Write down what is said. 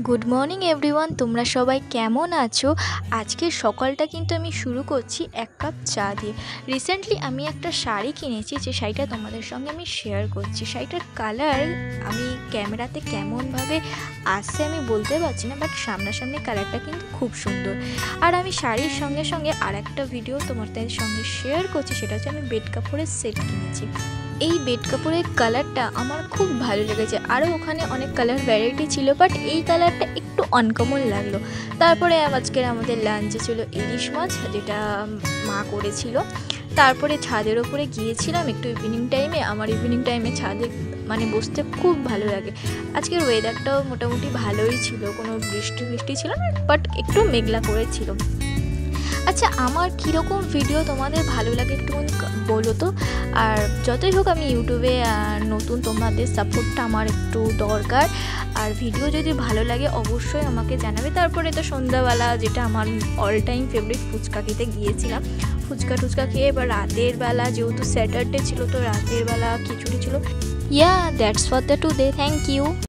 Good morning everyone, তোমরা সবাই কেমন আছো? আজকের সকালটা কিন্তু আমি শুরু করছি এক কাপ চা দিয়ে। রিসেন্টলি আমি একটা শাড়ি কিনেছি, যে শাড়িটা তোমাদের সঙ্গে আমি শেয়ার করছি। শাড়িটার কালার আমি ক্যামেরাতে কেমনভাবে আসছে আমি বলতে পারছি না, বাট সামনাসামনি কালারটা কিন্তু খুব সুন্দর। আর আমি শাড়ির সঙ্গে সঙ্গে আর একটা ভিডিও তোমাদের সঙ্গে শেয়ার করছি, সেটা হচ্ছে আমি বেড কাপড়ের সেট কিনেছি। এই বেড কাপড়ের কালারটা আমার খুব ভালো লেগেছে। আরও ওখানে অনেক কালার ভ্যারাইটি ছিল, বাট এই কালারটা একটু আনকমন লাগলো। তারপরে আজকের আমাদের লাঞ্চে ছিল ইলিশ মাছ, যেটা মা করেছিল। তারপরে ছাদের ওপরে গিয়েছিলাম একটু ইভিনিং টাইমে। আমার ইভিনিং টাইমে ছাদে বসতে খুব ভালো লাগে। আজকের ওয়েদারটাও মোটামুটি ভালোই ছিল, কোনো বৃষ্টি ছিল না, বাট একটু মেঘলা করেছিল। আচ্ছা, আমার কীরকম ভিডিও তোমাদের ভালো লাগে একটু বলো তো। আর যতই হোক আমি ইউটিউবে নতুন, তোমাদের সাপোর্টটা আমার একটু দরকার। আর ভিডিও যদি ভালো লাগে অবশ্যই আমাকে জানাবে। তারপরে তো সন্ধ্যাবেলা যেটা আমার অল টাইম ফেভারিট, ফুচকা খেতে গিয়েছিলাম। ফুচকা খেয়ে এবার রাতের বেলা, যেহেতু স্যাটারডে ছিল, তো রাতের বেলা খিচুড়ি ছিল। That's for the today. Thank you.